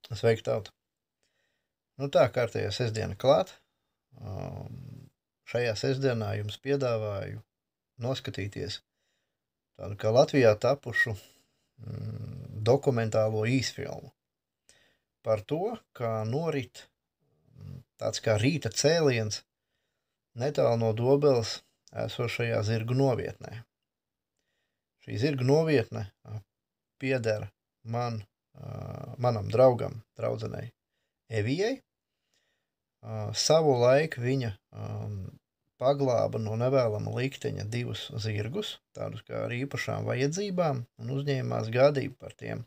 Sveiki, tauta! Nu tā, kārtējā sestdiena klāt. Šajā sestdienā jums piedāvāju noskatīties tādu kā Latvijā tapušu dokumentālo īsfilmu par to, kā norit tāds kā rīta cēliens netālu no Dobeles esošajā zirgu novietnē. Šī zirgu novietne pieder manam draugam, draudzenei Evijai. Savu laiku viņa paglāba no nevēlama likteņa 2 zirgus, tādus kā ar īpašām vajadzībām, un uzņēmās gādību par tiem.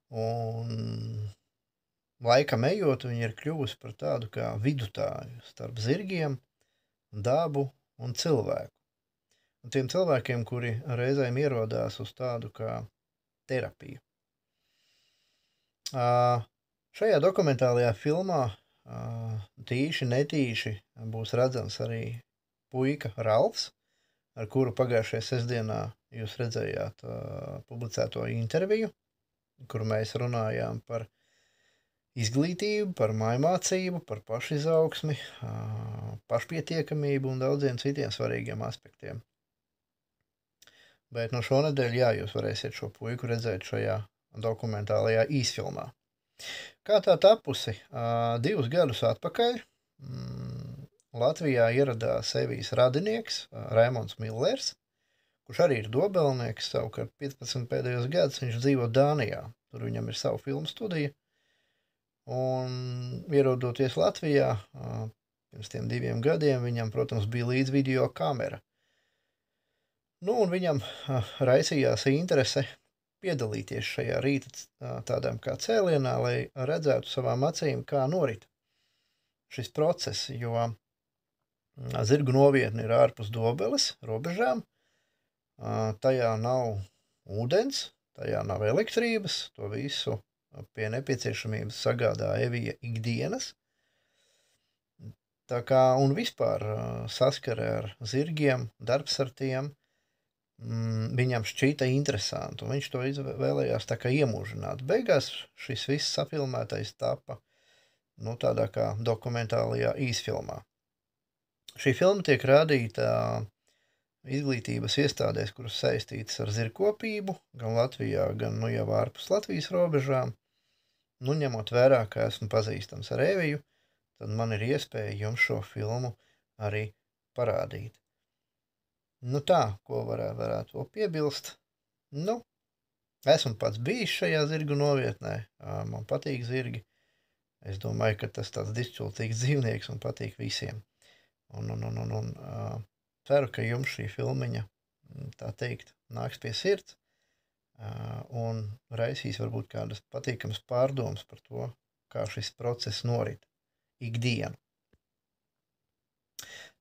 Un laikam ejot, viņa ir kļuvusi par tādu kā vidutāju starp zirgiem, dabu un cilvēku. Un tiem cilvēkiem, kuri reizēm ierodās uz tādu kā terapiju. Šajā dokumentālajā filmā tīši netīši būs redzams arī puika Ralfs, ar kuru pagājušajā sestdienā jūs redzējāt publicēto interviju, kuru mēs runājām par izglītību, par mājmācību, par pašizaugsmi, pašpietiekamību un daudziem citiem svarīgiem aspektiem. Bet no šonedēļ, jā, jūs varēsiet šo puiku redzēt šajā dokumentālajā īsfilmā. Kā tā tapusi? 2 gadus atpakaļ Latvijā ieradās Evijas radinieks Raimonds Millers, kurš arī ir dobelnieks, savukārt 15 pēdējos gadus viņš dzīvo Dānijā. Tur viņam ir sava filmu studija. Un ierodoties Latvijā, pirms tiem 2 gadiem, viņam, protams, bija līdz video kamera. Nu, un viņam raisījās interese piedalīties šajā rīta tādām kā cēlienā, lai redzētu savām acīm, kā norit šis process, jo zirgu novietne ir ārpus Dobeles robežām, tajā nav ūdens, tajā nav elektrības, to visu pie nepieciešamības sagādā Evija ikdienas. Tā kā un vispār saskare ar zirgiem, darbs ar tiem, viņam šķita interesanti, un viņš to vēlējās tā kā iemūžināt. Beigās šis viss safilmētais tapa tādā kā dokumentālajā īsfilmā. Šī filma tiek rādīta izglītības iestādēs, kuras saistītas ar zirgkopību, gan Latvijā, gan jau ārpus Latvijas robežām. Nu, ņemot vērā, ka esmu pazīstams ar Eviju, tad man ir iespēja jums šo filmu arī parādīt. Nu tā, ko varētu vēl piebilst? Nu, esmu pats bijis šajā zirgu novietnē, man patīk zirgi. Es domāju, ka tas tāds dišķiltīgs dzīvnieks un patīk visiem. Un ceru, ka jums šī filmiņa, tā teikt, nāks pie sirds un raisīs varbūt kādas patīkamas pārdomas par to, kā šis process norit ikdienu.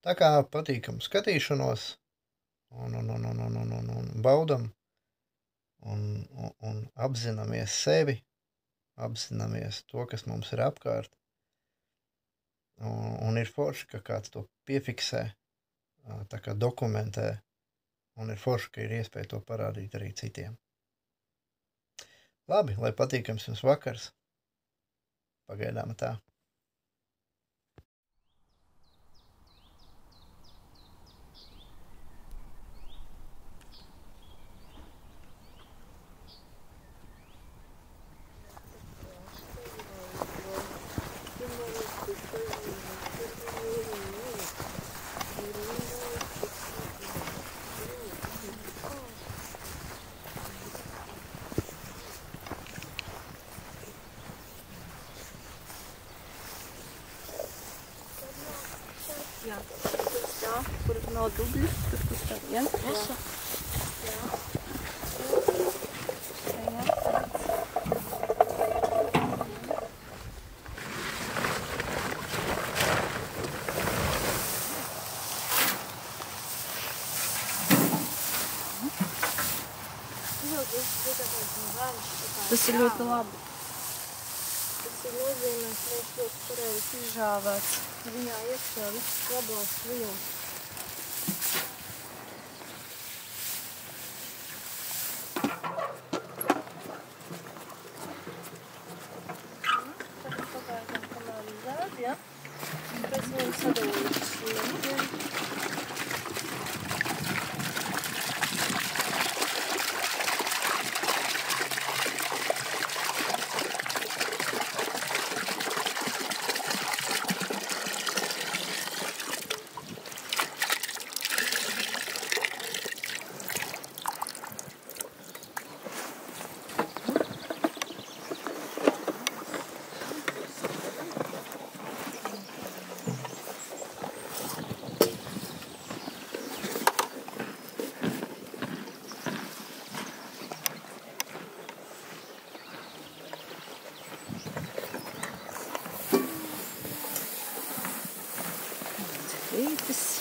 Tā kā patīkamu skatīšanos, un baudam, un apzināmies sevi, apzināmies to, kas mums ir apkārt, un ir forši, ka kāds to piefiksē, tā kā dokumentē, un ir forši, ka ir iespēja to parādīt arī citiem. Labi, lai patīkams jums vakars, pagaidām tā. Jā, tā, kur nav dubļi, tur tā, ja? Jā. Tas ir ļoti labi. Tas ir nozīmēs, ka viņš ļoti pareizi izžāvēts. Viņā iekšā viss labās vielas. rītis.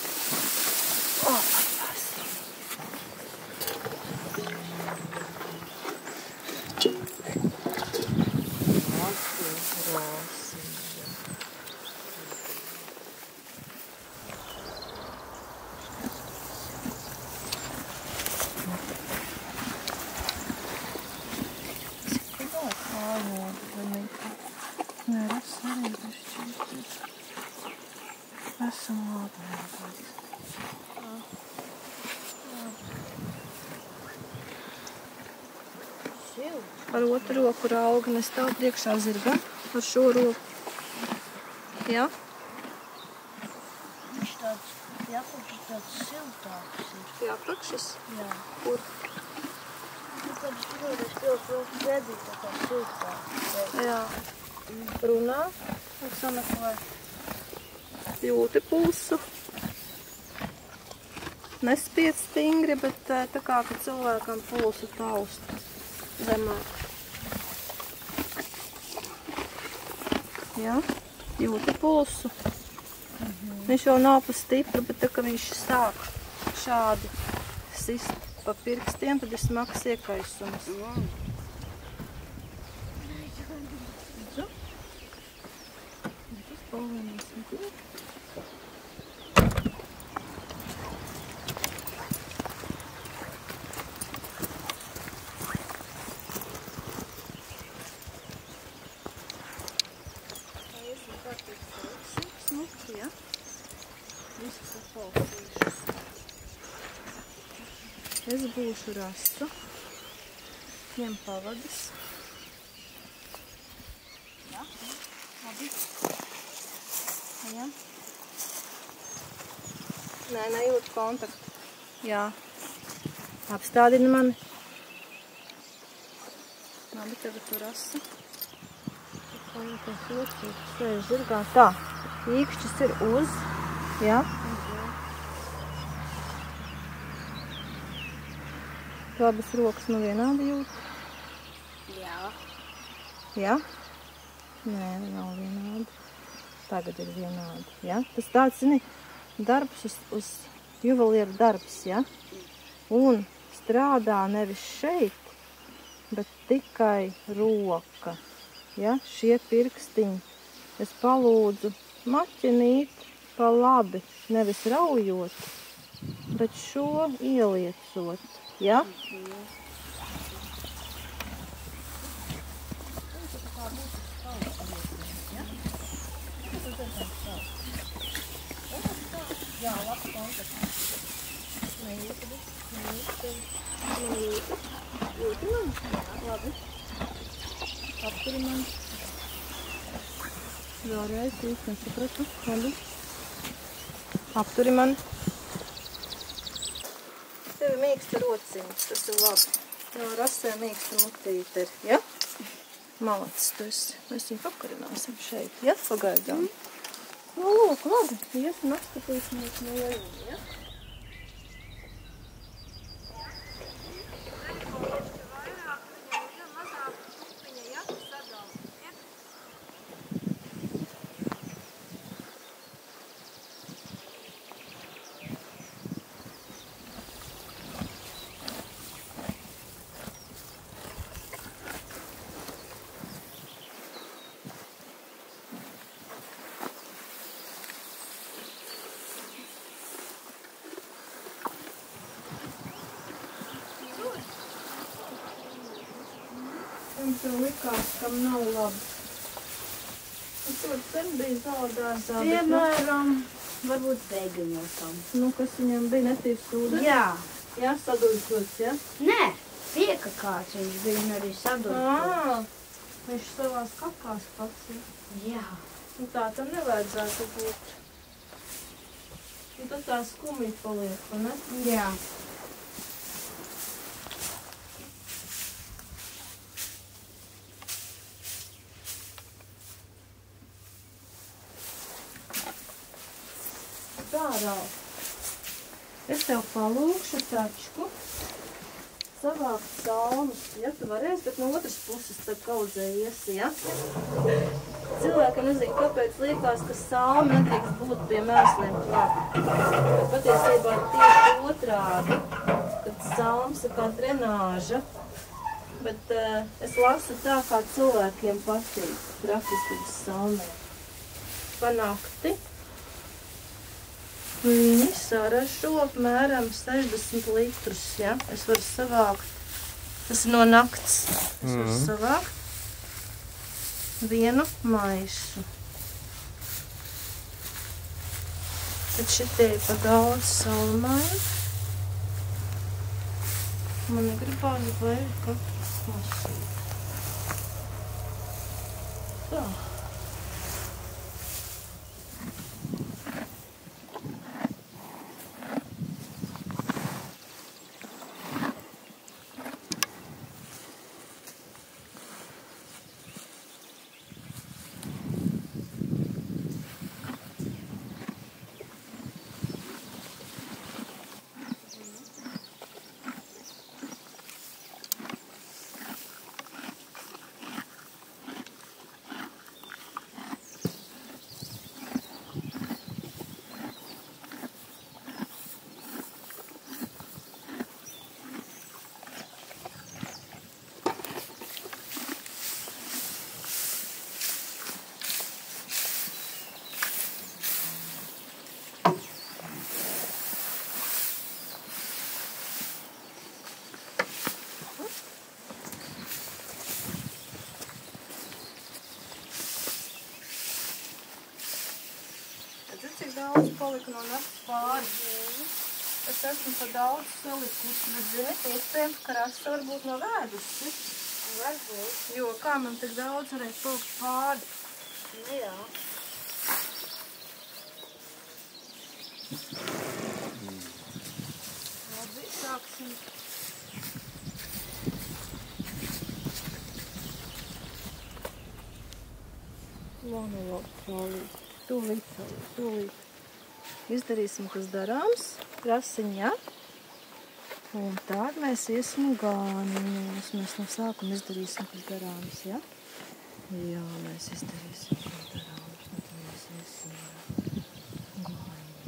Nē, es arī bešķīt. Esam labi. Ar otru roku rauga, nes tev priekšā zirgam. Ar šo roku. Jā? Viņš tāds, jāpakšas tāds siltāks ir. Jāpakšas? Jā. Kur? Tad es pirmais pilsproku redzīju, tā kā siltāks. Jā. Runā. Un sameklē. Jūti pulsu. Nespied stingri, bet tā kā, ka cilvēkam pulsu taust zemāk. Jā, jūti pulsu. Viņš jau nav pa stipru, bet tā, ka viņš sāk šādi sist pa pirkstiem, tad ir smags iekaisums. Es būšu rasu, ņem pavadis. Jā, labi. Jā. Nē, nejūt kontaktu. Jā. Apstādini mani. Labi, tagad tu rasa. Sēž zirgā. Tā, īkšķis ir uz. Jā. Tu abas rokas nav vienādi jūt? Jā. Jā? Nē, nav vienādi. Tagad ir vienādi, ja? Tas tāds, zini, darbs uz juvelieru darbs, ja? Un strādā nevis šeit, bet tikai roka, ja? Šie pirkstiņi. Es palūdzu maķinīt pa labi, nevis raujot, bet šo ieliecot, ja? Jā, labs kontakts. Jūti man? Jā, labi. Apturi man. Vēlreiz, īsti nesapratu. Labi. Apturi man. Tev ir mīksta rociņas, tas ir labi. Jā, rasē mīksta mutīte ir, ja? Malacis tu esi. Mēs viņu pakarināsim šeit, ja? Pagaidām. Nu, lūk, labi. Iesim apskatīsimies no jauņi, ja? Un tev likās, kam nav labi. Un tur sen bija zaudāzā. Piemēram, varbūt veigaņotam. Nu, kas viņam bija netīvs ūdens? Jā. Jā, sadūļkots, ja? Nē, piekakāts viņš bija un arī sadūļkots. Viņš savās kakās pats, ja? Jā. Un tā tam nevajadzētu būt. Un tad tā skumji paliek, vai ne? Jā. Tā, Ralf. Es tev palūkšu tačku. savākt salmus, ja tu varēsi, bet no otras puses tad kaudzējiesi, ja? Cilvēki nezinu, kāpēc liekas, ka salmi nedrīkst būt pie mēsliem klāt. Bet patiesībā tieši otrādi, kad salms ir kā drenāža, bet es lasu tā, kā cilvēkiem patīk, praktiski uz salmiem. Panakti viņi saražo apmēram 60 litrus, ja? Es varu savākt, tas ir no nakts, es varu savākt vienu maisu. Tad šitie ir pa daudz salmaini. Man negribās vēl kaut masīt. Tā. Cik daudz palika no nakts pāri. Es esmu pa daudz salikusi, bet zini, iespējams, ka rasta varbūt no vēdusi. Varbūt. Jo kā man tik daudz varēja palikt pāri? Nu jā. Labi, sāksim. Labi. Tūlīt. Izdarīsim, kas darāms, rasiņā. Un tād mēs iesim gāniņos. Mēs no sākuma izdarīsim, kas darāms, ja? Jā, mēs izdarīsim, kas darāms. Tad mēs iesim gāniņos.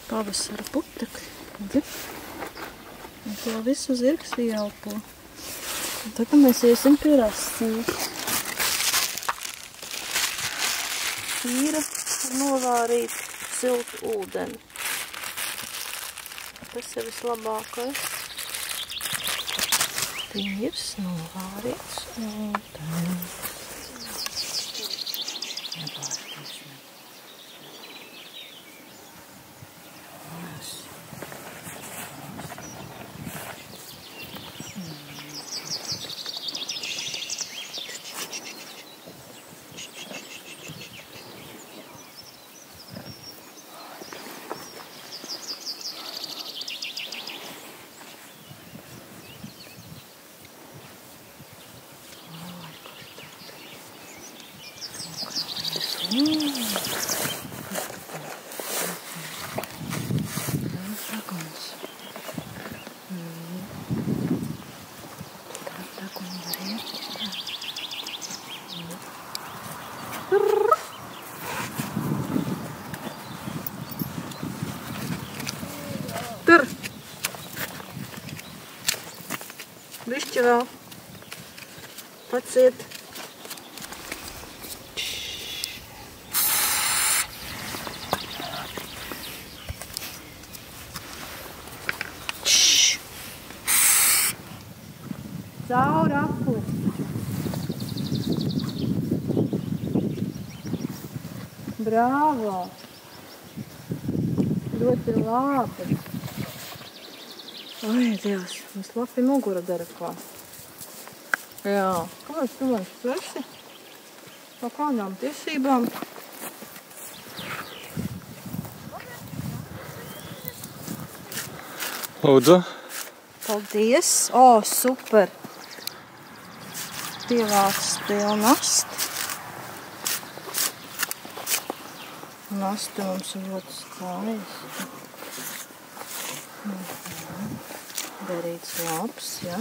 Pavasara putekļi. Un to visu zirgs ieelpo. Un tagad mēs iesim pie rasīs. Tīra novārīt siltu ūdeni. Tas ir vislabākais. Tīrs novārīts ūdeni. Bišķi vēl. Paciet. Caur apli. Brāvo. Ļoti labi. Ai, Dievs, mums labi mugura dara kā. Jā. Kāpēc tu man svesi? Pa kādām tiesībām? Lūdzu. Paldies. O, super. Pievācis tev nasti. Nasti mums ir ļoti skaisti. Derīts labs, ja?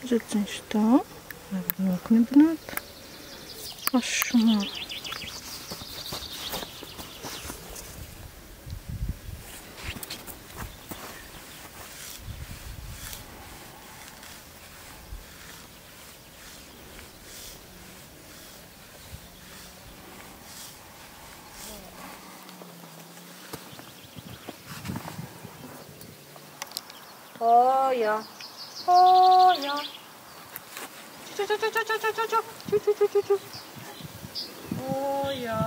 Reciņš tā. Var noknibināt. Ašumā. O, jā. O, jā. Ču. O, jā.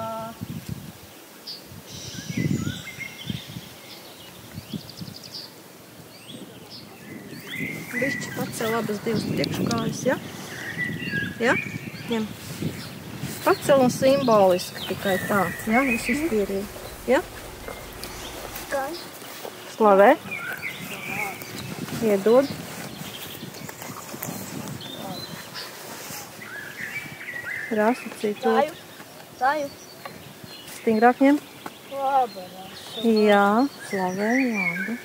Bišķi pacel abas divas priekškājas, ja? Ja? Ņem. Pacel un simboliski tikai tā, ja? Viss izpierīja. Ja? Slavē. Iedod. Rāsacīt to. Tāju. Stingrāk ņem. Labi. Jā, slavē, labi.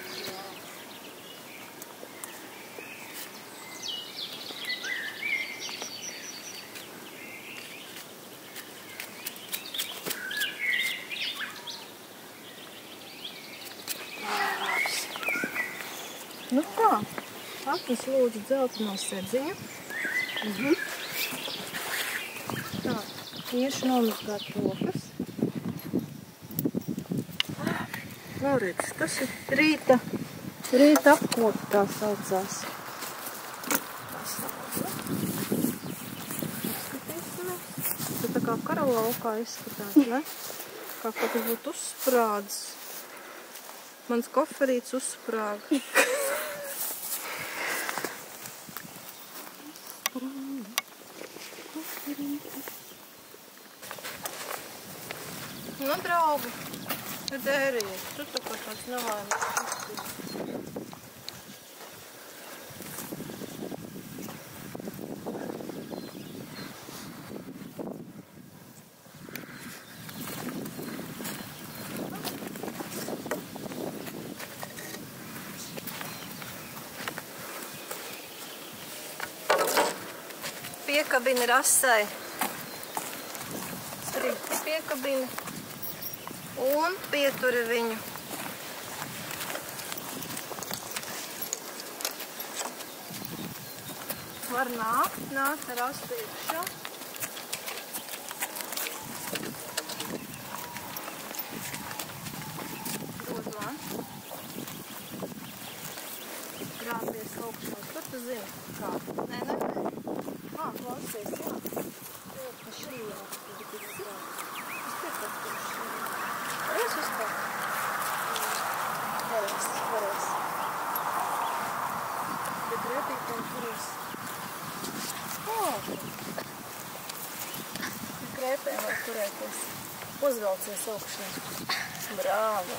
Nu tā, atnes lūdzu dzelteno sēdziņu. Tā, iešu nomazgāt rokas. Nu, redz, tas ir rīta apkopi tā saucās. Skatīsimies. Tu tā kā karalaukā izskatās, ne? Kā kaut kas būtu uzsprādzis. Mans koferīts uzsprāga. Nu, draugi, dēriet, tu tā kā tāds nelaimes. Piekabini rasai. Strikti piekabini. Un pieturi viņu. Var nākt ar astu iekšā. Dod man. Grābies augšā. Tur tu zini, kā? Nē. Klausies, jā. Pa šī jā. Es piekāptu šī. Varēs uzkāpt? Varēs. Bet rētītēm turēs. Krēpēm var turēties. Uzvelcies augšā. Brāvo.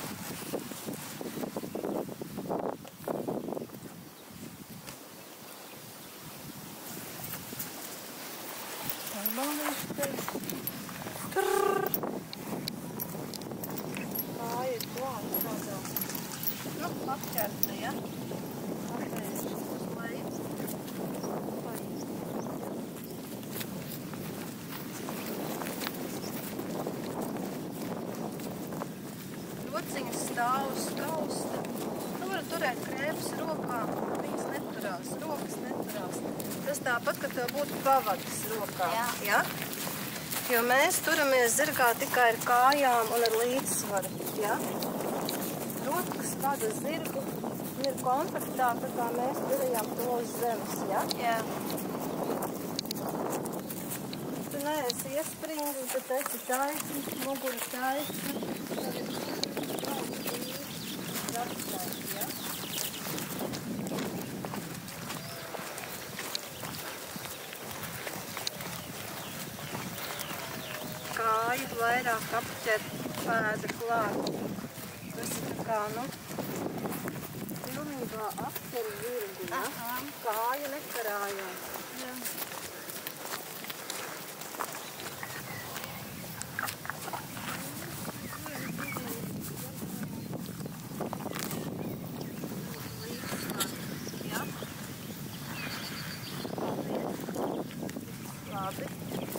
Pārbaudīšu tevi. Kāja ir klāta mazāk. Nu, apķerta, ja? Apējuši uz leju. Paīst. Rociņas stāv uz ir krēpes rokā, viņas neturās, rokas neturās. Tas tāpat, ka tev būtu pavadas rokā. Ja? Jo mēs turamies zirgā tikai ar kājām un ar līdzsvaru. Ja? Rokas kāda zirgu ir kontaktā, tā kā mēs turējām to uz zemes. Ja? Jā. Tu neesi iesprings, bet esi taisns, mugura taisns. Ja? Kāju vairāk apķer pēda klāt. Tas ir tā kā, pilnībā apķer zirgu, ja? Kāja nekarājās. Jā. Labi.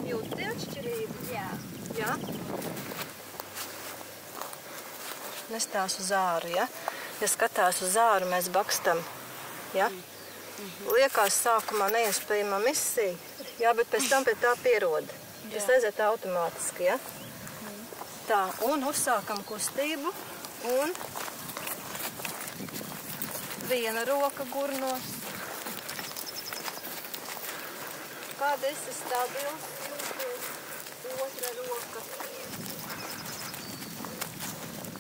Jūti atšķirību? Jā. Jā? Nestās uz āru, ja? Ja skatās uz āru, mēs bakstam, ja? Liekas sākumā neiespējamā misija, jā, bet pēc tam pie tā pieroda. Tas aiziet automātiski, ja? Tā, un uzsākam kustību, un viena roka gurnos. Kāda esi stabils, jūties, otra roka.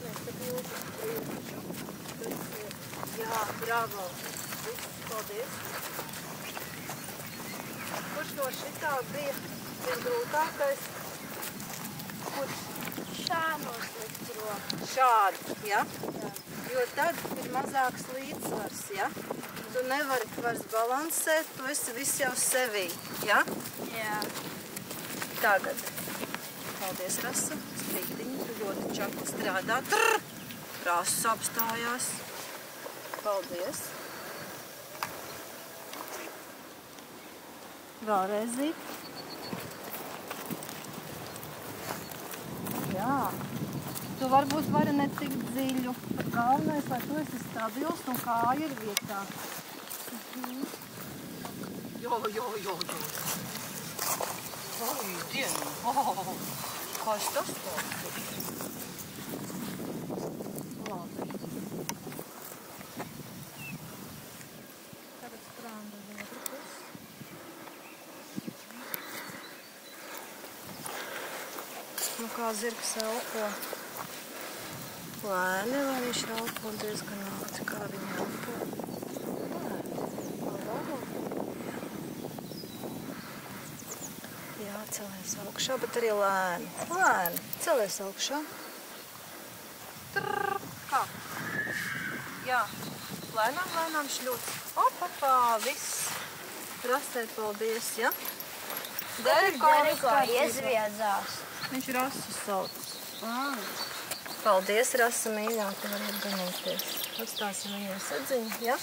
Mēs tad jūtas priekšu. Tas ir, jā, bravo. Viss, paldies. Kurš no šitā bija grūtākais? Kurš? Šādos likt roku. Šādi, ja? Jo tad ir mazāks līdzsvars, ja? Tu nevari vairs balansēt, tu esi viss jau sevī, ja? Jā. Tagad. Paldies, Rasa. Strītiņi, tu ļoti čakli strādā. Rasa apstājās. Paldies. Vēlreizīt. Jā. Tu varbūt vari netikt dziļu. Galvenais, lai tu esi stabils un kāja ir vietā. Jo. Oi, dienu. Kas tas tāds ir? Labi. Tagad sprānda uz otru pusi. Nu kā zirgs elpo. Lēni, vai viņš elpo diezgan ātri, kā viņa elpo. Jā, celies augšā, bet arī lēni. Lēni, celies augšā. Kā? Jā, lēnām šļūt. Opapā, viss. Rasē, paldies, ja? Kā iezviedzās. Viņš Rasu sauc. Paldies, Rasa mīļā, tu vari atganīties. Atstāsim viņai sadziņu, ja?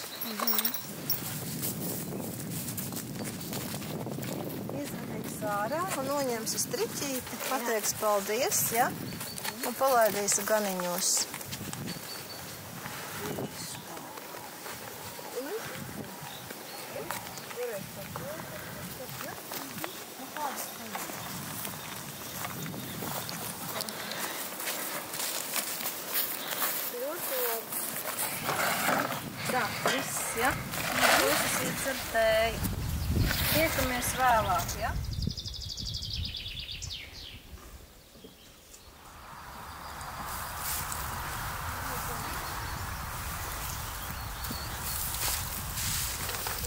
Izvedīgs ārā un noņems uz triķīti, pateiks paldies, ja? Un palaidīs ganiņos. Tā, viss, ja? Puses īts ar tēju. Tiekamies vēlāk, ja?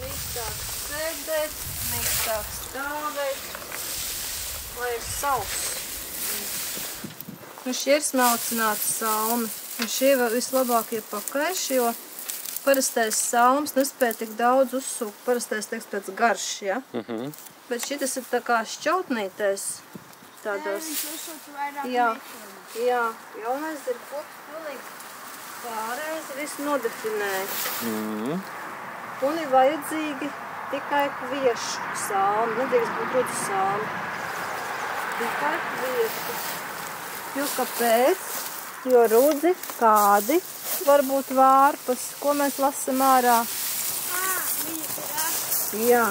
Mīkstāk sēdēt, mīkstāk stāvēt, lai ir sauss. Nu šie ir smalcināti salmi. Un šie vēl vislabākie pakaiši, jo parastais salms nespēja tik daudz uzsūkt. Parastais teiks pēc garš, ja? Bet šitas ir tā kā šķautnītēs tādos. Viņš uzsūt vairāk Jā, metru. jā, jaunais ir koks pilnīgi pārēzi visu nodefinēt. Un ir vajadzīgi tikai kviešu salmi, nedrīkst būt rudzu salmi. Tikai kviešu. Jo kāpēc? Jo rudzi kādi varbūt vārpas. Ko mēs lasam ārā? Viņa tur raksta. Jā.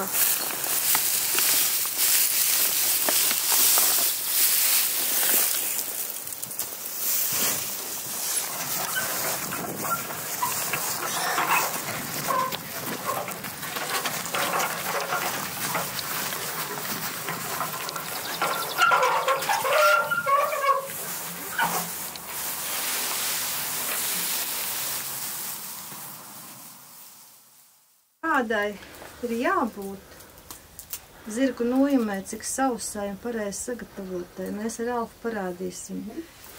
Kādai ir jābūt zirgu nojumē, cik sausai un pareizi sagatavotai. Mēs ar Alfu parādīsim.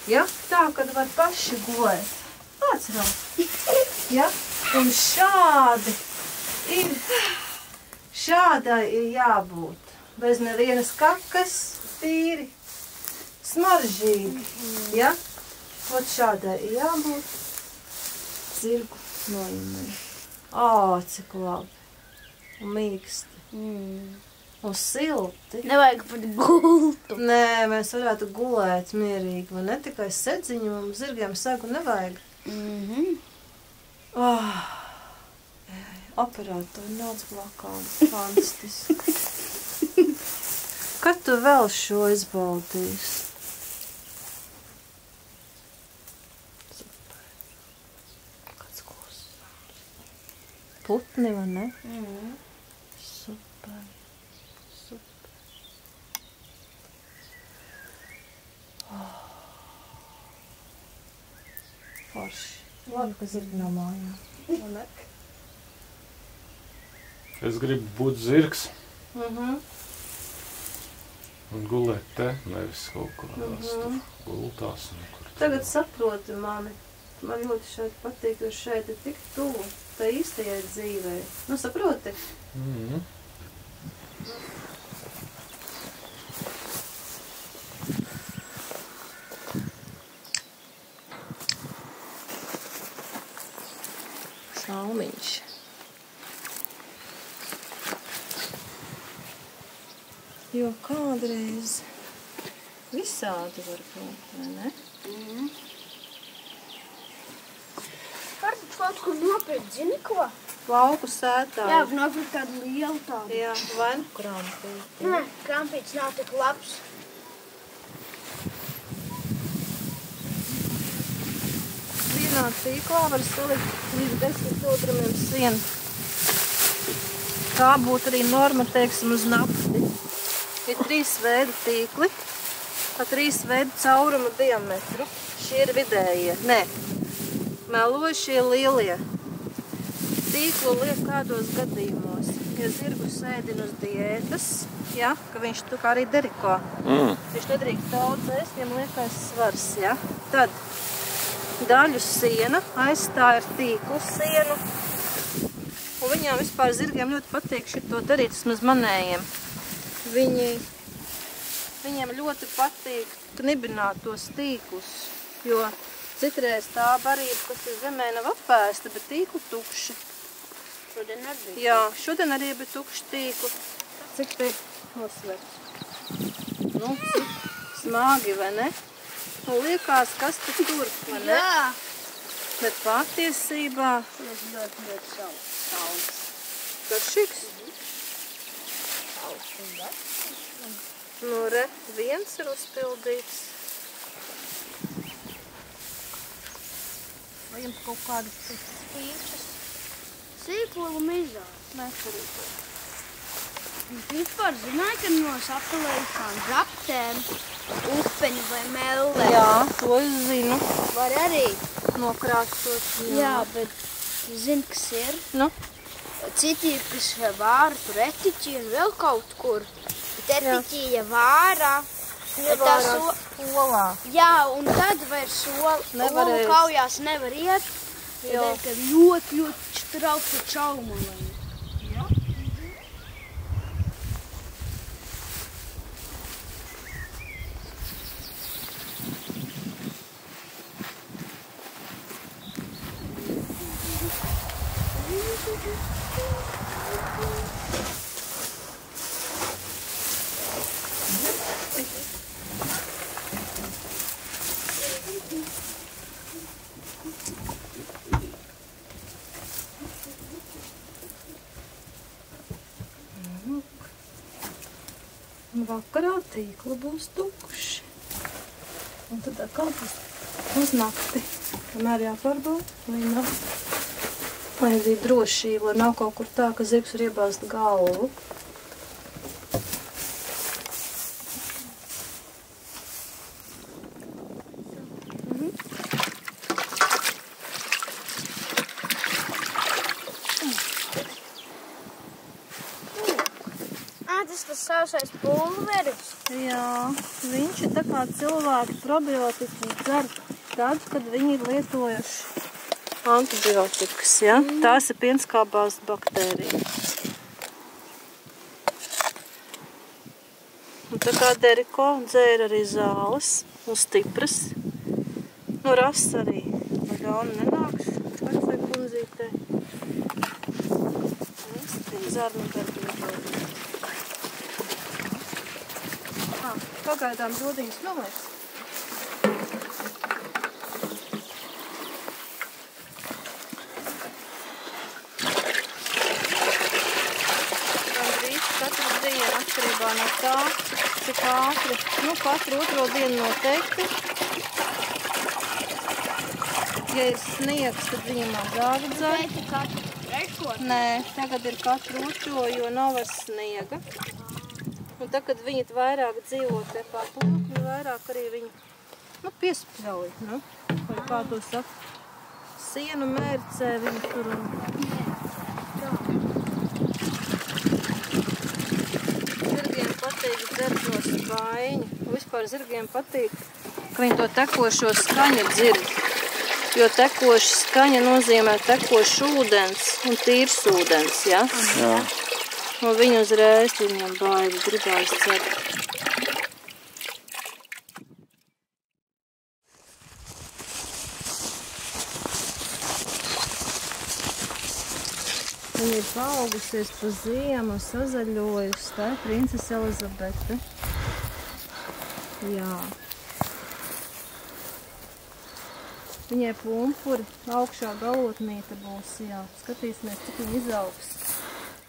Ja? Tā, kad var paši gulēt. Tāds Ralf. Ja? Un šādai ir jābūt. Bez nevienas kakas, tīri, smaržīgi. Ja? Ot šādai ir jābūt zirgu nojumē. Cik labi. Un mīksti. Un silti. Nevajag pat gultu. Nē, mēs varētu gulēt mierīgi. Man ne tikai sedziņu, un zirgiem segu nevajag. Operatori daudz blakām. Fantastiski. Kad tu vēl šo izbaudīsi? Putni, vai ne? Super. Super. Forši. Labi, ka zirgi nav mājā. Es gribu būt zirgs un gulēt te, nevis kaut kādās tur gultās. Tagad saproti mani. Man ļoti šeit patīk, jo šeit ir tik tuvu tā īstajai dzīvei. Nu, saproti? Salmiņš. Jo kādreiz visādi var būt, vai ne? Varbūt kaut kur nopirkt, zini ko? Lauku sētā. Jā, nopirkt tādu lielu tādu. Jā, vai nu krampīti. Nē, krampīts nav tik labs. Vienā tīklā var salikt līdz 10 kilogramiem sienu. Tā būtu arī norma, teiksim, uz nakti. Ir 3 veidu tīkli, ar 3 veidu caurumu diametru. Šie ir vidējie. Nē. Meloju šie lielie. Tīklu liek kādos gadījumos, ja zirgu sēdina uz diētas, ja, ka viņš tu kā arī deriko. Viņš nedrīkst daudz ēst, viņam liekais svars, ja. Tad daļu siena aizstāja ar tīklu sienu. Un viņām vispār zirgiem ļoti patīk šito darīt, vismaz manējiem. Viņiem ļoti patīk knibināt tos tīklus, jo citreiz tā barība, kas ir zemē, nav apēsta, bet tīkli tukši. Šodien arī bija. Jā, šodien arī bija tukši tīkli. Cik te nosverts? Nu, cik smagi, vai ne? Un liekas, kas te tur, vai ne? Jā. Bet patiesībā... Tas ļoti saules. Garšīgs? Saules un garš. Nu, re, viens ir uzpildīts. Vai jums kaut kādas spīčas? Sīpolu mizā. Neturītos. Vispār zināja, ka no sapelējušām zaptēm upeņu vai mellē. Jā, to es zinu. Var arī. Nokrāsot. Jā, bet zini, kas ir? Nu? Citi ir, kas vāra tur etiķi un vēl kaut kur. Bet etiķi, ja vāra, Ievārās olā. jā, un tad vairs olu kaujās nevar iet. Tādēļ, ka ļoti traukta čaumalēja. Un vakarā tīkli būs tukši. Un tad atkal būs uz nakti. Tomēr jāpārbauda, lai nav vajadzīga drošība, lai nav kaut kur tā, ka zirgs var iebāzt galvu. Tas sausais pulveris. Jā, viņš ir tā kā cilvēki probiotikas dzer tad, kad viņi ir lietojuši antibiotikas, ja? Tās ir pienskābās baktērijas. Un tā kā Deriko dzēra arī zāles un stipras. Nu, ras arī. Gauna nenāks vecai kundzītei. Es tie zarnu darbību. Pagaidām zodiņas nomairs. Gandrīz katru dienu atkarībā no tā, cik ātri. Nu, katru otro dienu noteikti. Ja ir sniegs, tad viņa mazāk dzer. Nē, tagad ir katru otro, jo nav vairs sniega. Un tad, kad viņi vairāk dzīvo te pār pulkni, vairāk arī viņi piespļauj, vai kā to saka, sienu mērcē viņi tur un tā. Zirgiem patīk dzert no spaiņa. Vispār zirgiem patīk, ka viņi to tekošo skaņu dzird. Jo tekoša skaņa nozīmē tekošs ūdens un tīrs ūdens, ja? Jā. Un viņi uzreiz viņam baigi gribās dzert. Viņa ir paaugusies pa ziemu, sazaļojusi. Tā ir princese Elizabete. Jā. Viņai pumpuri augšā galotnīte būs, jā. Skatīsimies, cik viņa izaugs.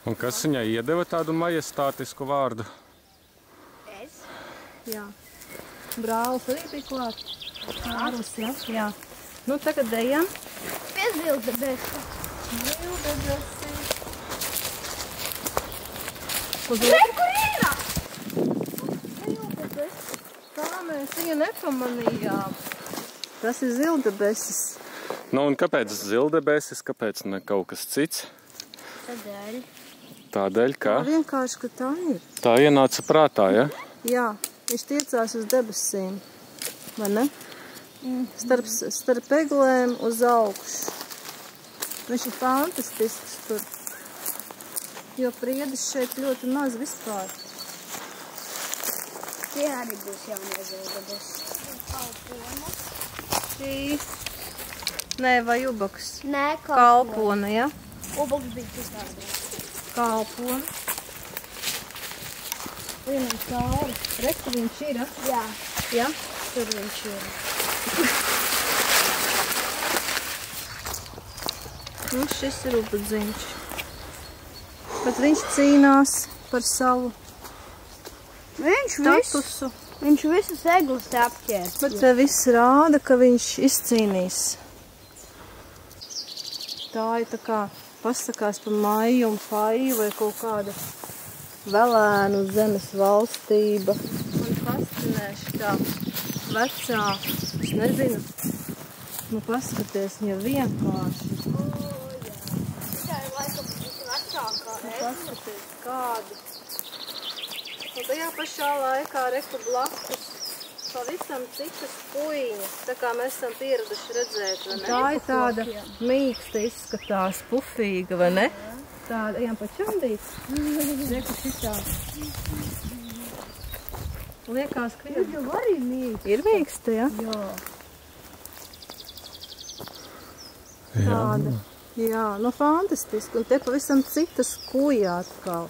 Un kas viņai iedeva tādu majestātisku vārdu? Es? Jā. Brālis arī bija klāt. Ārus, jā. Jā. Nu, tagad ejam. Pie zildebesi. Zildebesi. Re, kur ir? Zildebesi. Tā mēs viņu nepamanījām. Tas ir zildebesis. Nu, un kāpēc zildebesis, kāpēc ne kaut kas cits? Tādēļ. Tādēļ, ka? Tā vienkārši, ka tā ir. Tā ienāca prātā, ja? Jā, viņš tiecās uz debesīm, vai ne? Starp eglēm uz augšu. Viņš ir fantastisks tur, jo priedes šeit ļoti maz vispār. Tie arī būs jaunie zildebesi. Kalpona. Šī, nē, vai ubaks? Nē, Kalpona, ja? Ubaks bija citādi. Kalpona. Vienam cauri. Reku viņš ir, Jā. ja? Tur viņš ir. Nu, šis ir ubadziņš. Bet viņš cīnās par savu statusu. Viņš visas eglas apķērs. Bet te viss rāda, ka viņš izcīnīs. Tā ir tā kā pasakās par Maiju un Faju vai kaut kāda Velēnu zemes valstība. Man fascinēši tā vecā, es nezinu, nu paskaties, viņa vienkārši. Tā ir laikam vecākā. Nu paskaties, kādu. Un tajā pašā laikā reku blakus pavisam citas puiņas, tā kā mēs esam pieraduši redzēt, vai ne? Tā ir tāda mīksta izskatās, pufīga, vai ne? Tāda, ejam pa čandīt. Reku šitā. Liekas, ka ir jau arī mīksta. Ir mīksta, ja? Jā. Tāda. Jā, nu fantastiski. Un te pavisam citas kuja atkal.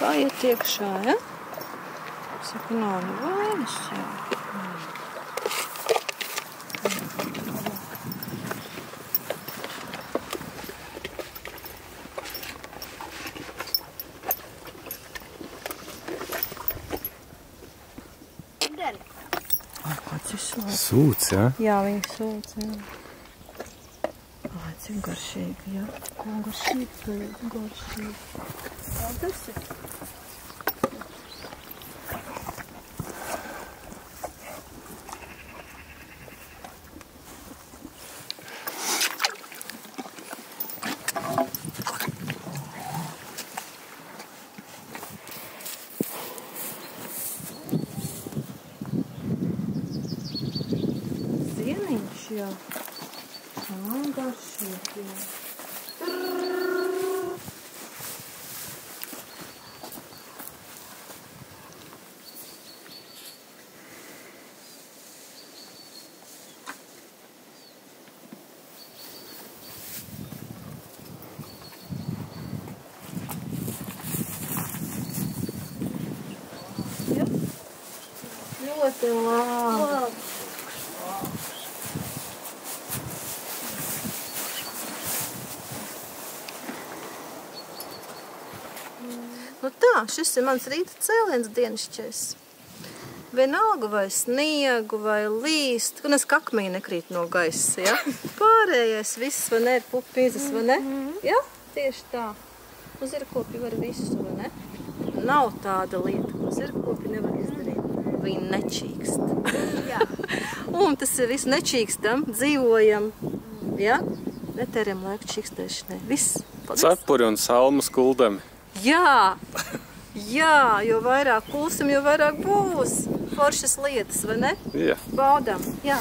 Kā iet iekšā, ja? Saka, nav nevainas, jā. Kāds ir sūds? Sūds, jā? Jā, viņa sūds, jā. Ai, cik garšīgi, jā. Ko garšīgi, garšīgi. Kā tas ir? Zieniņš, jā. Garšīgi, jā. Ļoti labi. Nu tā, šis ir mans rīta cēliens dienišķais. Vienalga vai sniegu, vai līst, un es kakmīgi nekrīt no gaisa, ja? Pārējais viss, vai ne, ir pupīzes, vai ne? Ja? Tieši tā. Uz zirgkopi var visu, vai ne? Nav tāda lieta, ko zirgkopi nevar izdarīt. Viņi nečīkst. Jā. Un tas ir viss nečīkstam, dzīvojam, ja? Netēriem laiku čīkstēšanai. Viss. Paldies. Cepuri un salmu skuldami. Jā, jā, jo vairāk kulsim, jo vairāk būs foršas lietas, vai ne? Jā. Baudām, jā.